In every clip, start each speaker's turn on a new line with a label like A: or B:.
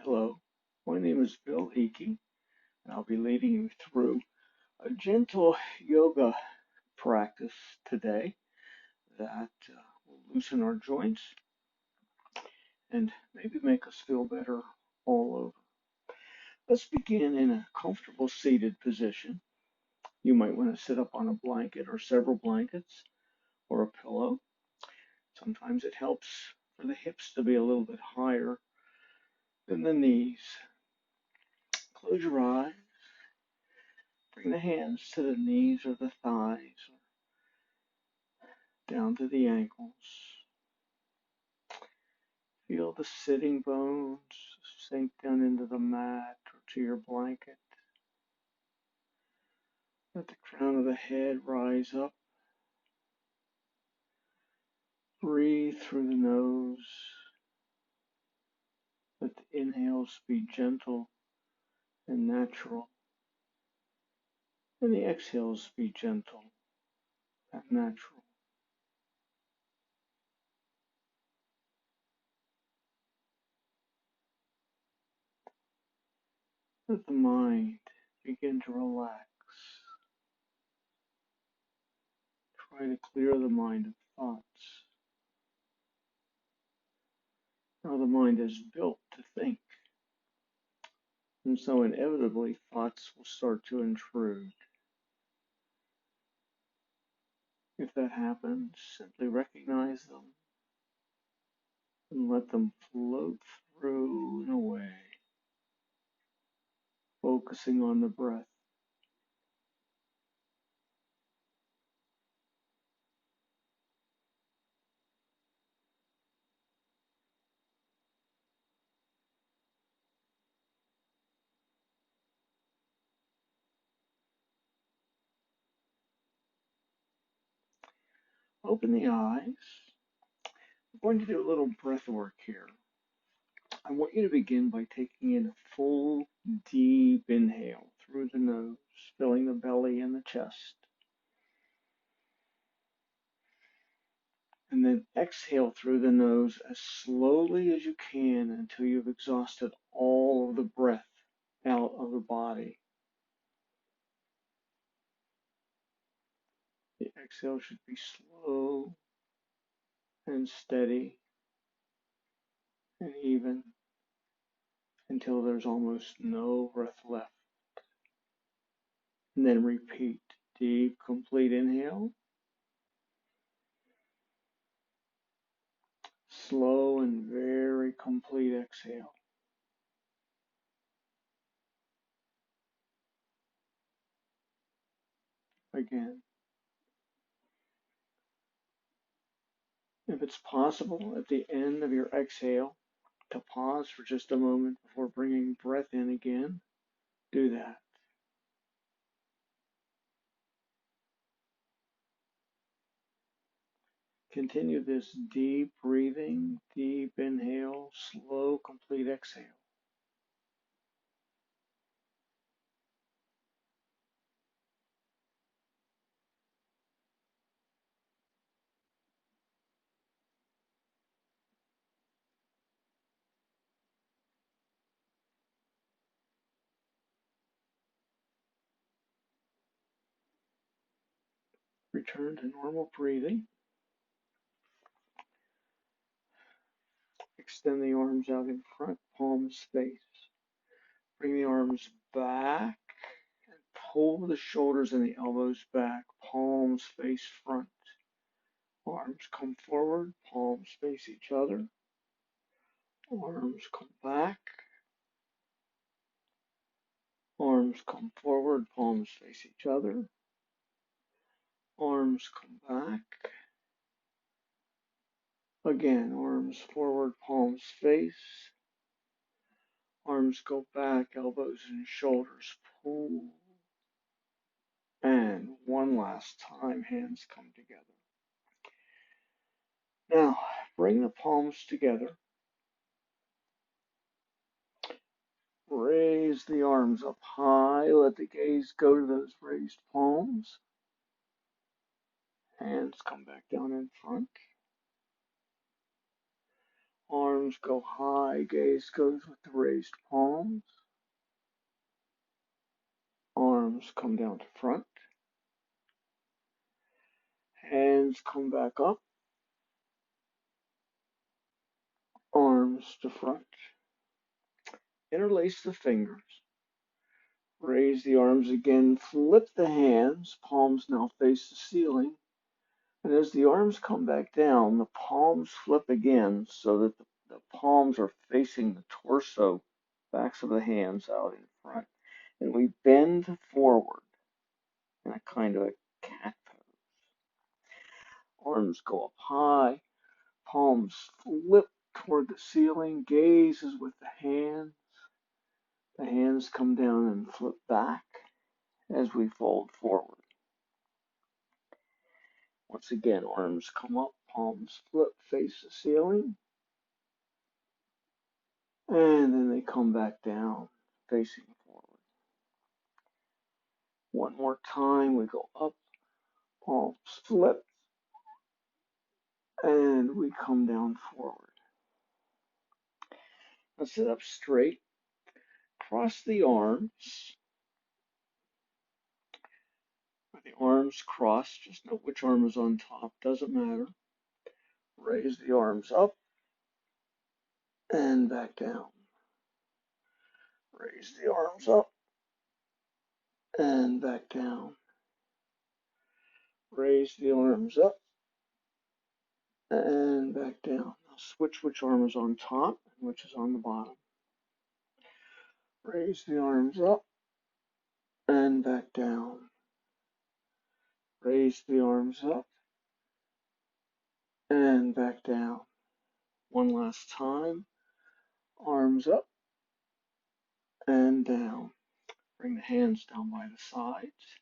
A: Hello, my name is Bill Hickey, and I'll be leading you through a gentle yoga practice today that will loosen our joints and maybe make us feel better all over. Let's begin in a comfortable seated position. You might want to sit up on a blanket or several blankets or a pillow. Sometimes it helps for the hips to be a little bit higher than the knees. Close your eyes. Bring the hands to the knees or the thighs, or down to the ankles. Feel the sitting bones sink down into the mat or to your blanket. Let the crown of the head rise up. Breathe through the nose. Let the inhales be gentle and natural, and the exhales be gentle and natural. Let the mind begin to relax. Try to clear the mind of thoughts. Now the mind is built to think, and so inevitably thoughts will start to intrude. If that happens, simply recognize them and let them float through and away, focusing on the breath. Open the eyes. We're going to do a little breath work here. I want you to begin by taking in a full, deep inhale through the nose, filling the belly and the chest. And then exhale through the nose as slowly as you can until you've exhausted all of the breath out of the body. The exhale should be slow and steady and even until there's almost no breath left. And then repeat. Deep, complete inhale. Slow and very complete exhale. Again. If it's possible, at the end of your exhale, to pause for just a moment before bringing breath in again, do that. Continue this deep breathing, deep inhale, slow, complete exhale. Return to normal breathing. Extend the arms out in front, palms face. Bring the arms back and pull the shoulders and the elbows back, palms face front. Arms come forward, palms face each other. Arms come back. Arms come forward, palms face each other. Arms come back. Again, arms forward, palms face. Arms go back, elbows and shoulders pull. And one last time, hands come together. Now, bring the palms together. Raise the arms up high. Let the gaze go to those raised palms. Hands come back down in front. Arms Arms go high, gaze goes with the raised palms. Arms come down to front. Hands come back up. Arms to front. Interlace the fingers. Raise the arms again, flip the hands, palms now face the ceiling. And as the arms come back down, the palms flip again so that the palms are facing the torso, backs of the hands out in front. And we bend forward in a kind of a cat pose. Arms go up high, palms flip toward the ceiling, gaze is with the hands. The hands come down and flip back as we fold forward. Once again, arms come up, palms flip, face the ceiling. And then they come back down, facing forward. One more time, we go up, palms flip, and we come down forward. Now sit up straight, cross the arms. With the arms crossed, just know which arm is on top, doesn't matter. Raise the arms up and back down. Raise the arms up and back down. Raise the arms up and back down. Now switch which arm is on top and which is on the bottom. Raise the arms up and back down. Raise the arms up and back down. One last time. Arms up and down. Bring the hands down by the sides.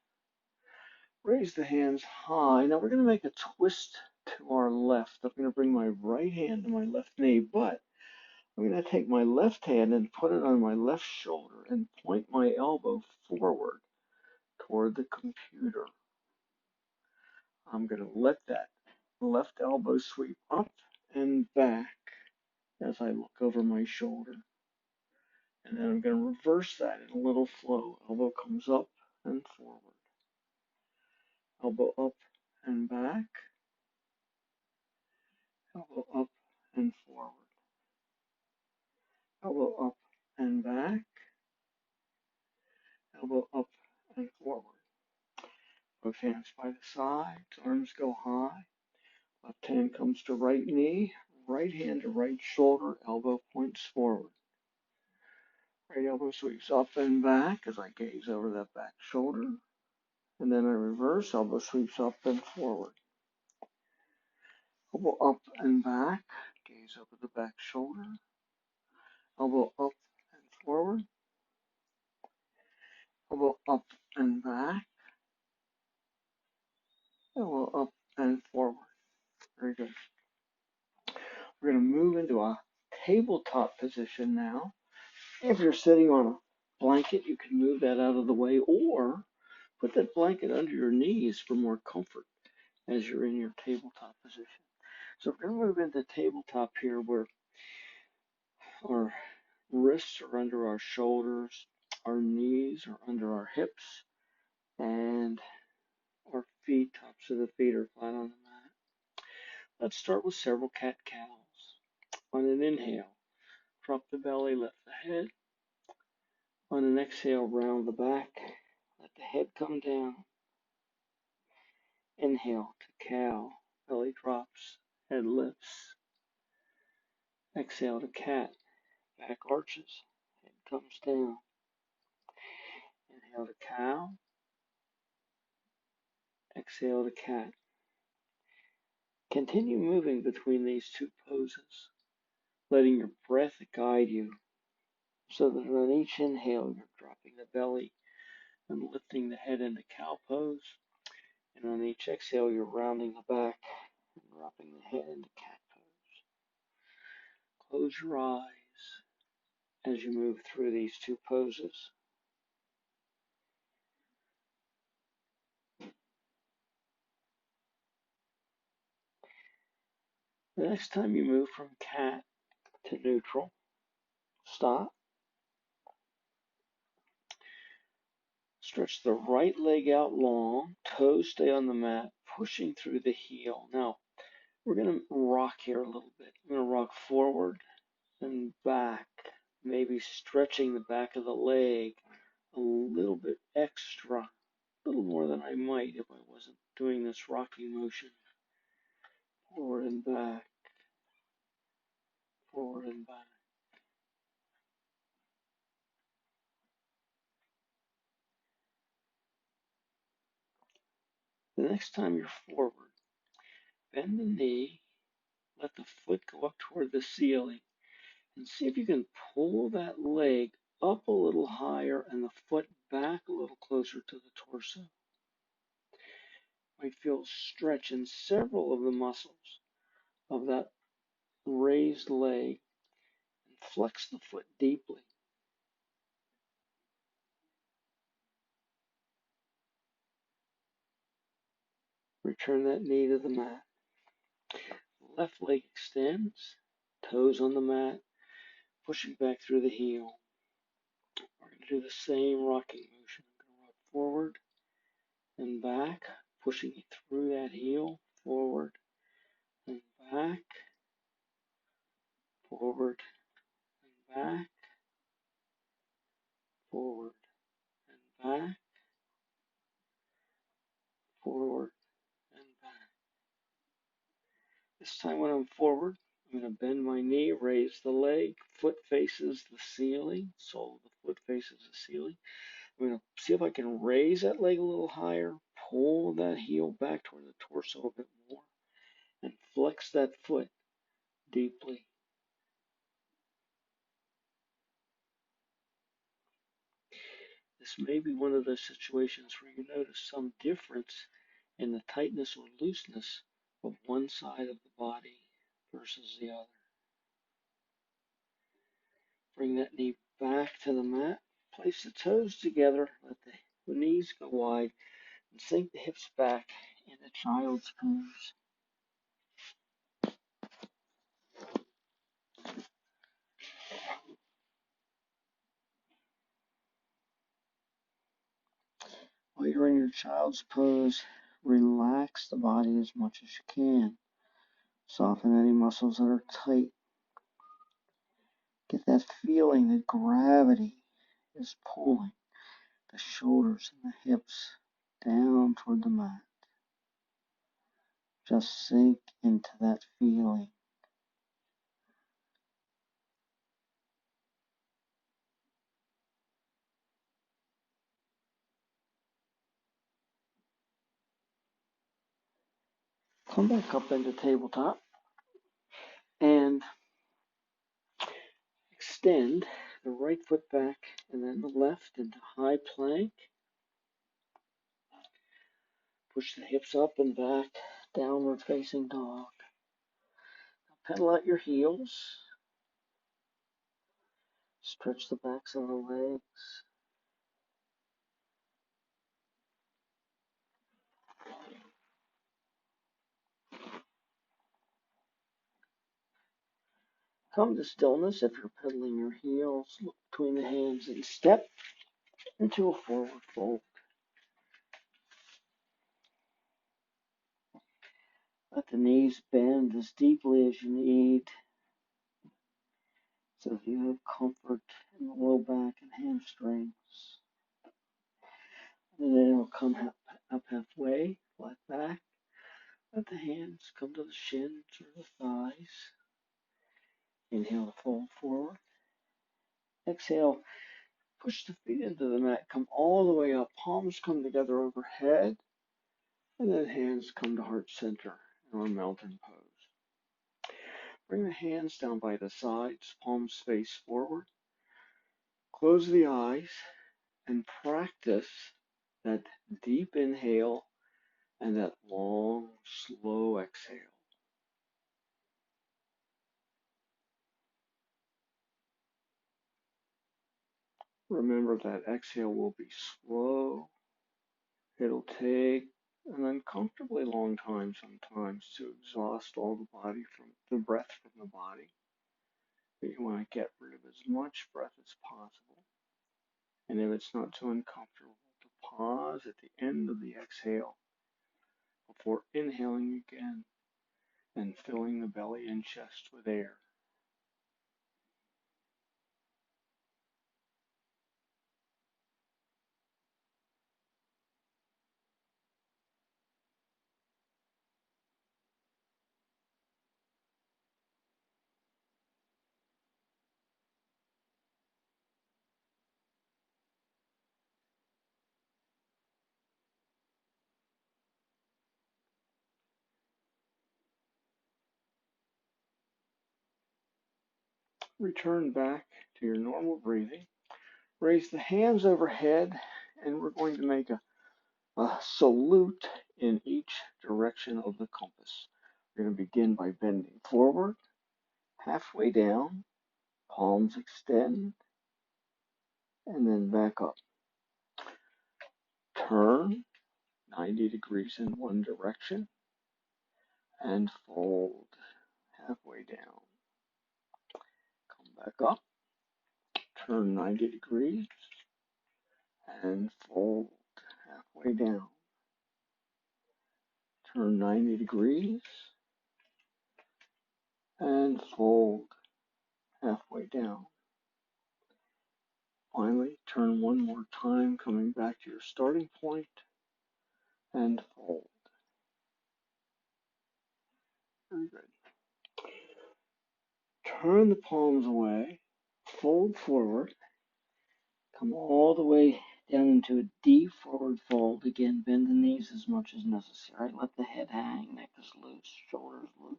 A: Raise the hands high. Now we're going to make a twist to our left. I'm going to bring my right hand to my left knee, but I'm going to take my left hand and put it on my left shoulder and point my elbow forward toward the computer. I'm going to let that left elbow sweep up and back as I look over my shoulder. And then I'm going to reverse that in a little flow. Elbow comes up and forward. Elbow up and back. Elbow up and forward. Elbow up and back. Elbow up and forward. Both hands by the sides. Arms go high. Left hand comes to right knee. Right hand to right shoulder. Elbow points forward. Right elbow sweeps up and back as I gaze over that back shoulder. And then I reverse. Elbow sweeps up and forward. Elbow up and back. Gaze over the back shoulder. Elbow up and forward. Elbow up and back. Elbow up and forward. Very good. We're going to move into a tabletop position now. If you're sitting on a blanket, you can move that out of the way or put that blanket under your knees for more comfort as you're in your tabletop position. So we're going to move into tabletop here where our wrists are under our shoulders, our knees are under our hips, and our feet, tops of the feet are flat on the mat. Let's start with several cat-cows. On an inhale, drop the belly, lift the head. On an exhale, round the back, let the head come down. Inhale to cow, belly drops, head lifts. Exhale to cat, back arches, head comes down. Inhale to cow, exhale to cat. Continue moving between these two poses, letting your breath guide you so that on each inhale you're dropping the belly and lifting the head into cow pose, and on each exhale you're rounding the back and dropping the head into cat pose. Close your eyes as you move through these two poses. The next time you move from cat to neutral. Stop. Stretch the right leg out long. Toes stay on the mat, pushing through the heel. Now, we're going to rock here a little bit. I'm going to rock forward and back, maybe stretching the back of the leg a little bit extra, a little more than I might if I wasn't doing this rocking motion. Forward and back, forward and back. The next time you're forward, bend the knee, let the foot go up toward the ceiling, and see if you can pull that leg up a little higher and the foot back a little closer to the torso. You might feel stretch in several of the muscles of that raised leg, and flex the foot deeply. Return that knee to the mat. Left leg extends, toes on the mat, pushing back through the heel. We're going to do the same rocking motion. I'm going to rock forward and back, pushing it through that heel, forward and back, forward and back, forward and back, forward and back. This time when I'm forward, I'm going to bend my knee, raise the leg, foot faces the ceiling, sole of the foot faces the ceiling. I'm going to see if I can raise that leg a little higher, pull that heel back toward the torso a bit more, and flex that foot deeply. This may be one of those situations where you notice some difference in the tightness or looseness of one side of the body versus the other. Bring that knee back to the mat. Place the toes together. Let the knees go wide and sink the hips back into child's pose. While you're in your child's pose, relax the body as much as you can. Soften any muscles that are tight. Get that feeling that gravity is pulling the shoulders and the hips down toward the mat. Just sink into that feeling. Come back up into tabletop and extend the right foot back and then the left into high plank. Push the hips up and back, downward facing dog. Now pedal out your heels. Stretch the backs of the legs. Come to stillness if you're pedaling your heels. Look between the hands and step into a forward fold. Let the knees bend as deeply as you need so that you have comfort in the low back and hamstrings. And then it'll come up halfway, flat back. Let the hands come to the shins or the thighs. Inhale to fold forward. Exhale, push the feet into the mat. Come all the way up. Palms come together overhead. And then hands come to heart center in our mountain pose. Bring the hands down by the sides, palms face forward. Close the eyes and practice that deep inhale and that long, slow exhale. Remember that exhale will be slow. It'll take an uncomfortably long time sometimes to exhaust all the body from the breath from the body. You want to get rid of as much breath as possible. And if it's not too uncomfortable, to pause at the end of the exhale before inhaling again and filling the belly and chest with air. Return back to your normal breathing. Raise the hands overhead, and we're going to make a salute in each direction of the compass. We're going to begin by bending forward, halfway down, palms extend, and then back up. Turn 90 degrees in one direction and fold halfway down. Come back up, turn 90 degrees and fold halfway down. Turn 90 degrees and fold halfway down. Finally, turn one more time, coming back to your starting point and fold. Very good. Turn the palms away, fold forward, come all the way down into a deep forward fold. Again, bend the knees as much as necessary. Let the head hang, neck is loose, shoulders loose.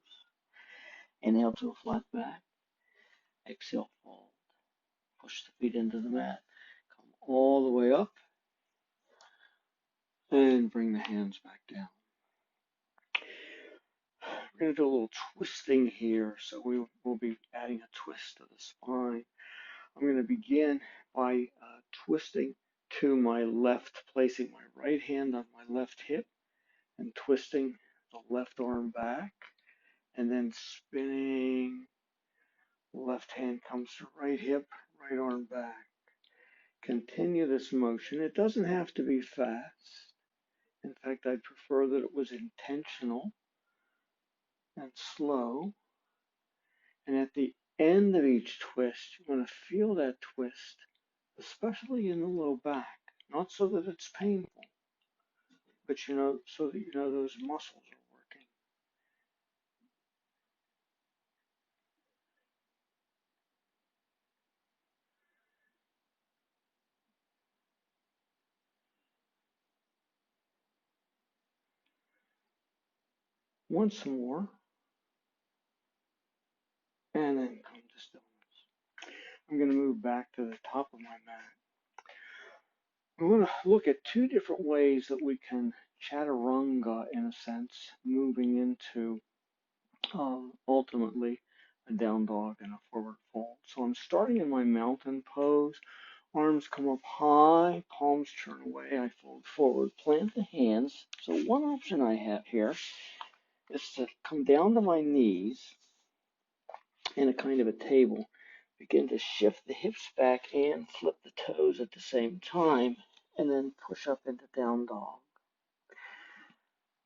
A: Inhale to a flat back. Exhale, fold. Push the feet into the mat. Come all the way up and bring the hands back down. We're going to do a little twisting here, so we will be adding a twist to the spine. I'm going to begin by twisting to my left, placing my right hand on my left hip and twisting the left arm back, and then spinning. Left hand comes to right hip, right arm back. Continue this motion. It doesn't have to be fast. In fact, I'd prefer that it was intentional and slow. And at the end of each twist, you want to feel that twist, especially in the low back. Not so that it's painful, but so that you know those muscles are working. Once more, and then come to stillness. I'm going to move back to the top of my mat. I'm going to look at two different ways that we can chaturanga, in a sense, moving into ultimately a down dog and a forward fold. So I'm starting in my mountain pose. Arms come up high, palms turn away. I fold forward, plant the hands. So one option I have here is to come down to my knees in a kind of a table. Begin to shift the hips back and flip the toes at the same time, and then push up into down dog.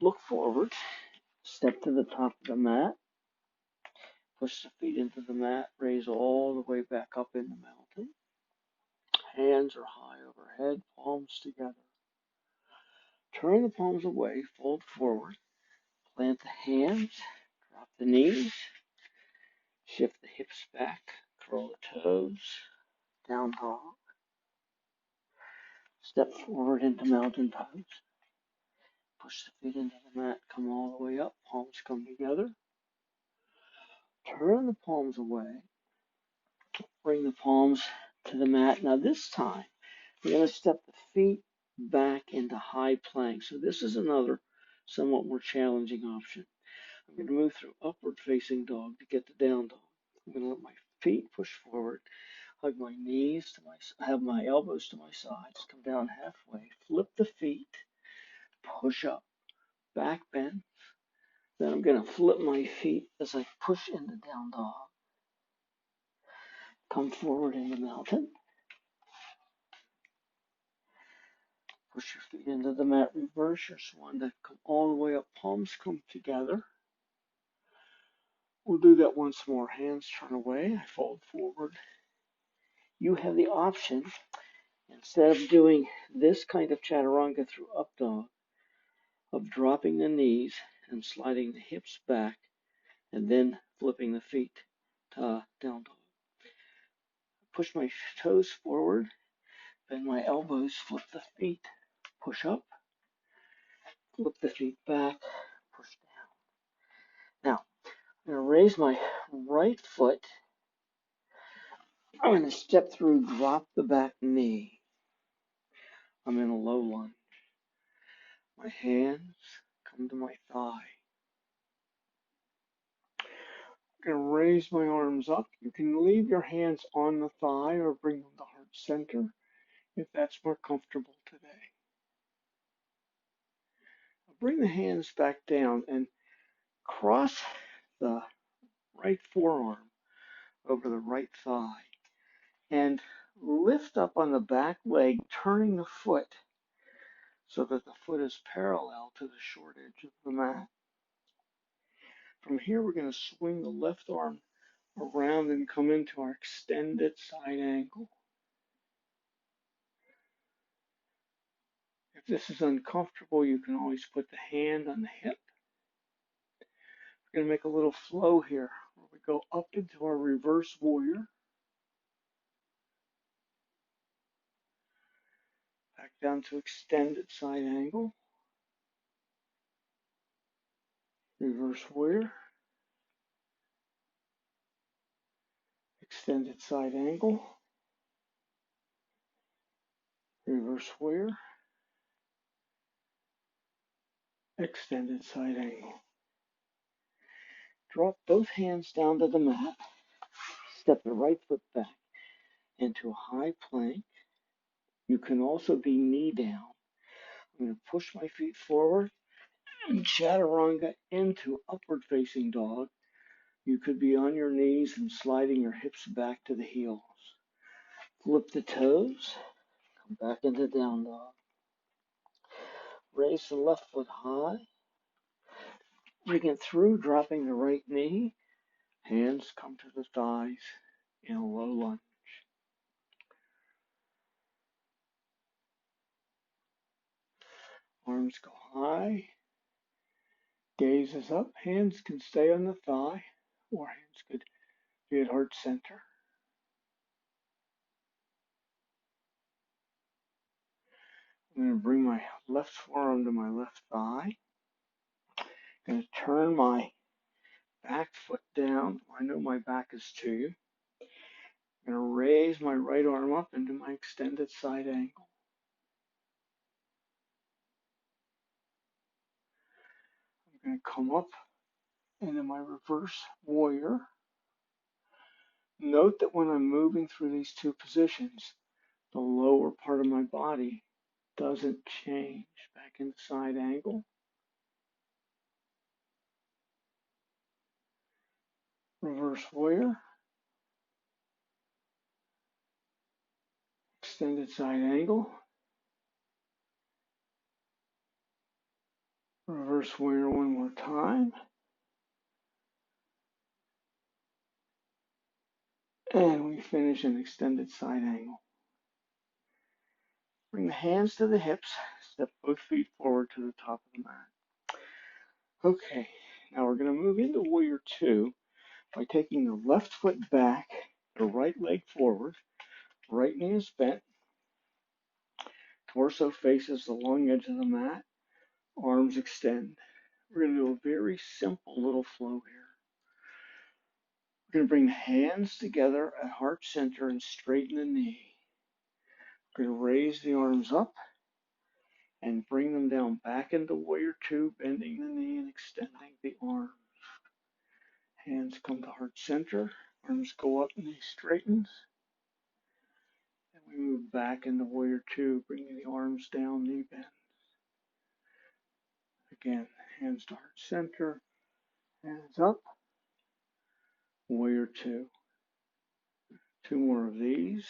A: Look forward, step to the top of the mat, push the feet into the mat, raise all the way back up in the mountain. Hands are high overhead, palms together. Turn the palms away, fold forward, plant the hands, drop the knees, shift the hips back, curl the toes, down dog. Step forward into mountain pose. Push the feet into the mat, come all the way up, palms come together. Turn the palms away, bring the palms to the mat. Now this time, we're going to step the feet back into high plank. So this is another somewhat more challenging option. I'm going to move through upward facing dog to get to down dog. I'm going to let my feet push forward, hug my knees to have my elbows to my sides, come down halfway, flip the feet, push up, back bend. Then I'm going to flip my feet as I push into down dog. Come forward in the mountain. Push your feet into the mat. Reverse your swan to come all the way up. Palms come together. We'll do that once more. Hands turn away. I fold forward. You have the option, instead of doing this kind of chaturanga through up dog, of dropping the knees and sliding the hips back and then flipping the feet to down dog. Push my toes forward, bend my elbows, flip the feet, push up, flip the feet back, push down. Now, I'm going to raise my right foot. I'm going to step through, drop the back knee. I'm in a low lunge. My hands come to my thigh. I'm going to raise my arms up. You can leave your hands on the thigh or bring them to heart center if that's more comfortable today. Bring the hands back down and cross the right forearm over the right thigh and lift up on the back leg, turning the foot so that the foot is parallel to the short edge of the mat. From here, we're going to swing the left arm around and come into our extended side angle. If this is uncomfortable, you can always put the hand on the hip. We're going to make a little flow here where we go up into our reverse warrior. Back down to extended side angle. Reverse warrior. Extended side angle. Reverse warrior. Extended side angle. Drop both hands down to the mat. Step the right foot back into a high plank. You can also be knee down. I'm going to push my feet forward and chaturanga into upward facing dog. You could be on your knees and sliding your hips back to the heels. Flip the toes, come back into down dog. Raise the left foot high. Bring it through, dropping the right knee. Hands come to the thighs in a low lunge. Arms go high. Gaze is up. Hands can stay on the thigh, or hands could be at heart center. I'm going to bring my left forearm to my left thigh. I'm going to turn my back foot down. I know my back is to you. I'm going to raise my right arm up into my extended side angle. I'm going to come up into my reverse warrior. Note that when I'm moving through these two positions, the lower part of my body doesn't change. Back into side angle. Reverse warrior. Extended side angle. Reverse warrior one more time. And we finish an extended side angle. Bring the hands to the hips. Step both feet forward to the top of the mat. Okay, now we're going to move into warrior two by taking the left foot back, the right leg forward, right knee is bent, torso faces the long edge of the mat, arms extend. We're going to do a very simple little flow here. We're going to bring the hands together at heart center and straighten the knee. We're going to raise the arms up and bring them down back into warrior two, bending the knee and extending the arms. Hands come to heart center, arms go up, knee straightens. And we move back into warrior two, bringing the arms down, knee bends. Again, hands to heart center, hands up, warrior two. 2 more of these.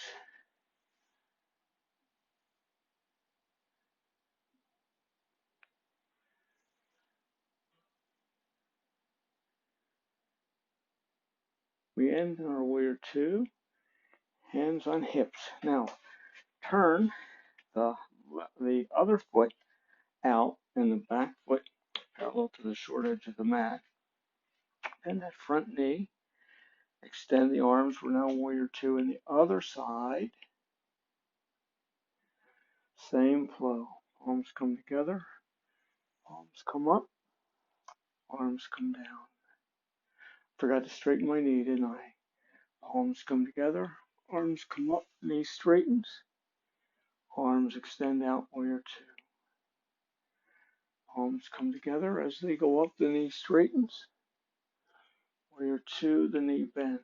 A: We end in our warrior 2, hands on hips. Now turn the other foot out and the back foot parallel to the short edge of the mat. Bend that front knee. Extend the arms. We're now warrior 2 in the other side. Same flow. Palms come together. Palms come up. Arms come down. Forgot to straighten my knee, didn't I? Palms come together. Arms come up. Knee straightens. Arms extend out, warrior 2. Palms come together as they go up. The knee straightens. Warrior 2, the knee bends.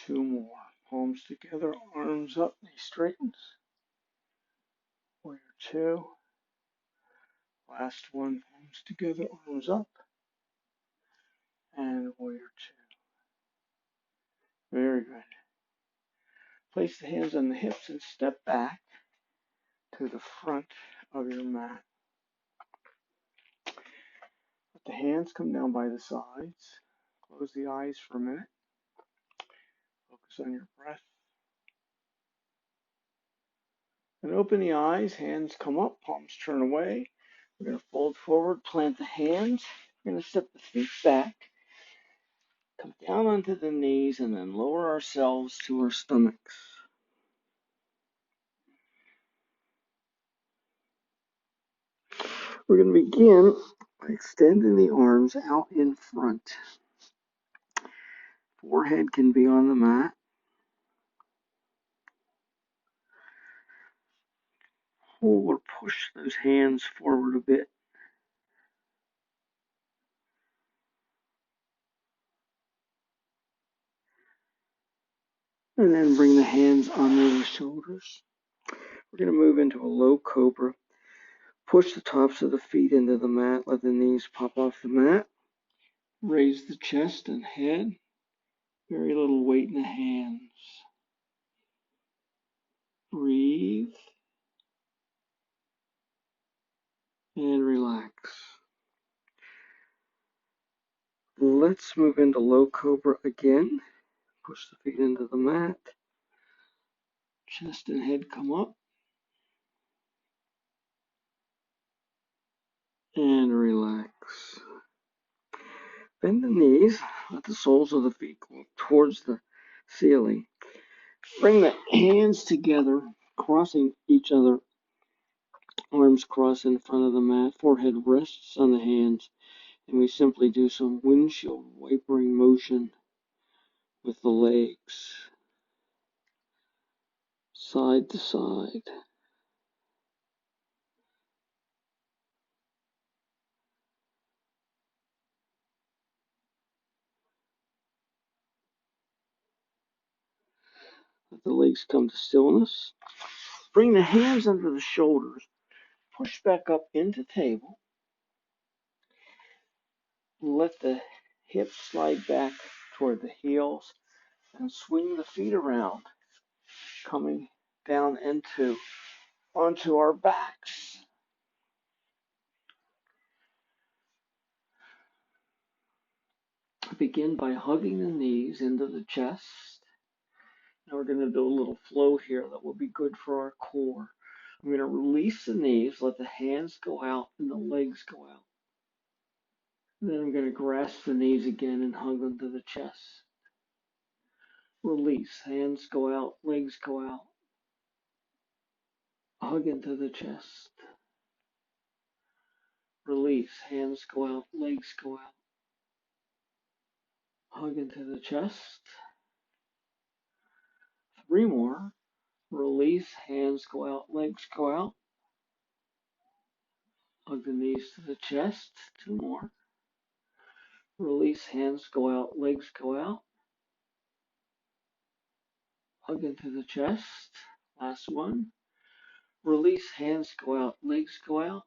A: 2 more. Palms together, arms up, knee straightens. Warrior 2. Last one, palms together, arms up. And warrior 2. Very good. Place the hands on the hips and step back to the front of your mat. Let the hands come down by the sides. Close the eyes for a minute. Focus on your breath. And open the eyes, hands come up, palms turn away. We're going to fold forward, plant the hands. We're going to step the feet back, come down onto the knees, and then lower ourselves to our stomachs. We're going to begin by extending the arms out in front. Forehead can be on the mat. Pull or push those hands forward a bit. And then bring the hands under the shoulders. We're going to move into a low cobra. Push the tops of the feet into the mat. Let the knees pop off the mat. Raise the chest and head. Very little weight in the hands. Breathe. And relax. Let's move into low cobra again. Push the feet into the mat. Chest and head come up. And relax. Bend the knees. Let the soles of the feet go towards the ceiling. Bring the hands together, crossing each other. Arms cross in front of the mat. Forehead rests on the hands. And we simply do some windshield wipering motion with the legs. Side to side. Let the legs come to stillness. Bring the hands under the shoulders. Push back up into table. Let the hips slide back toward the heels and swing the feet around, coming down onto our backs. Begin by hugging the knees into the chest. Now we're going to do a little flow here that will be good for our core. I'm going to release the knees, let the hands go out and the legs go out. Then I'm going to grasp the knees again and hug them to the chest. Release, hands go out, legs go out. Hug into the chest. Release, hands go out, legs go out. Hug into the chest. 3 more. Release, hands go out, legs go out. Hug the knees to the chest. 2 more. Release, hands go out, legs go out. Hug into the chest. Last one. Release, hands go out, legs go out.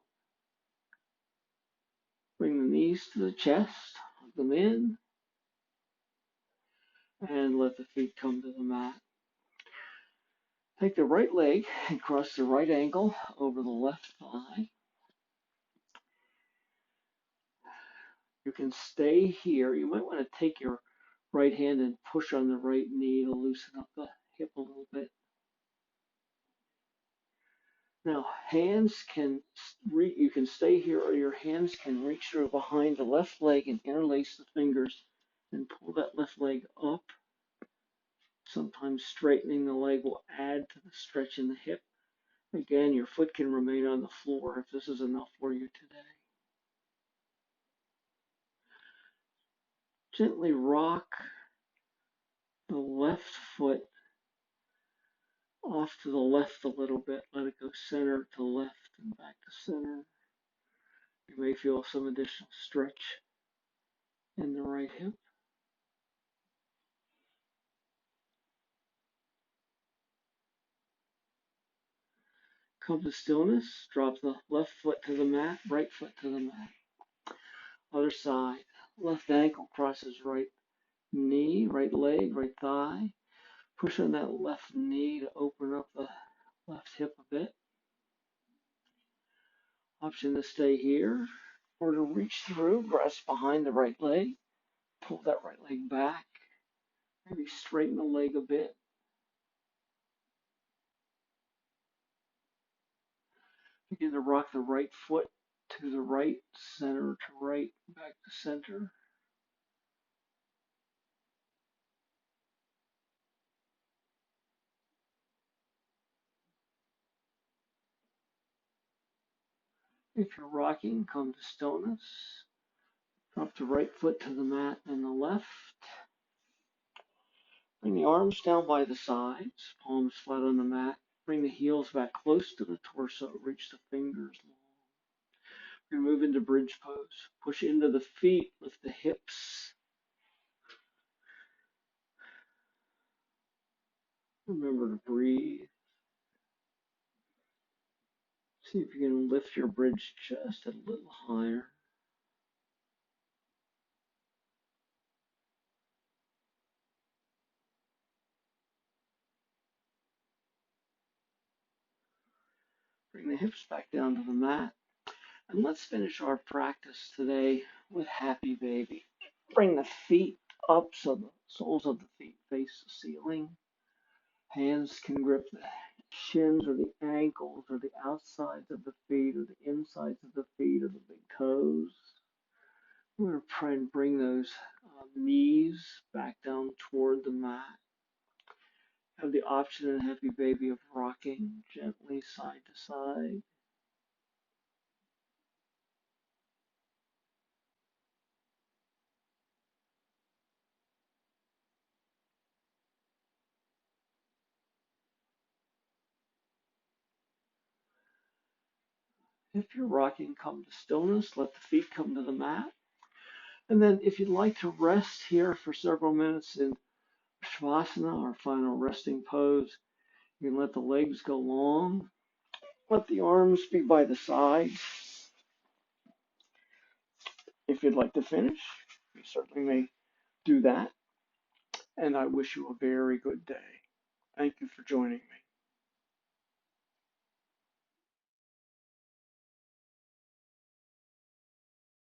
A: Bring the knees to the chest. Hug them in. and let the feet come to the mat. Take the right leg and cross the right ankle over the left thigh. You can stay here. You might want to take your right hand and push on the right knee to loosen up the hip a little bit. Now, you can stay here, or your hands can reach through behind the left leg and interlace the fingers and pull that left leg up. Sometimes straightening the leg will add to the stretch in the hip. Again, your foot can remain on the floor if this is enough for you today. Gently rock the left foot off to the left a little bit. Let it go center to left and back to center. You may feel some additional stretch in the right hip. Come to stillness. Drop the left foot to the mat, right foot to the mat. Other side. Left ankle crosses right knee, right leg, right thigh. Push on that left knee to open up the left hip a bit. Option to stay here or to reach through, grasp behind the right leg, pull that right leg back, maybe straighten the leg a bit. Begin to rock the right foot to the right, center to right, back to center. If you're rocking, come to stillness. Drop the right foot to the mat and the left. Bring the arms down by the sides, palms flat on the mat. Bring the heels back close to the torso. Reach the fingers long. We're going to move into bridge pose. Push into the feet, lift the hips. Remember to breathe. See if you can lift your bridge chest a little higher. Bring the hips back down to the mat. And let's finish our practice today with Happy Baby. Bring the feet up so the soles of the feet face the ceiling. Hands can grip the shins or the ankles or the outsides of the feet or the insides of the feet or the big toes. We're going to try and bring those knees back down toward the mat. Have the option in Happy Baby of rocking gently side to side. If you're rocking, come to stillness. Let the feet come to the mat. And then if you'd like to rest here for several minutes in Shavasana, our final resting pose, you can let the legs go long. Let the arms be by the sides. If you'd like to finish, you certainly may do that. And I wish you a very good day. Thank you for joining me.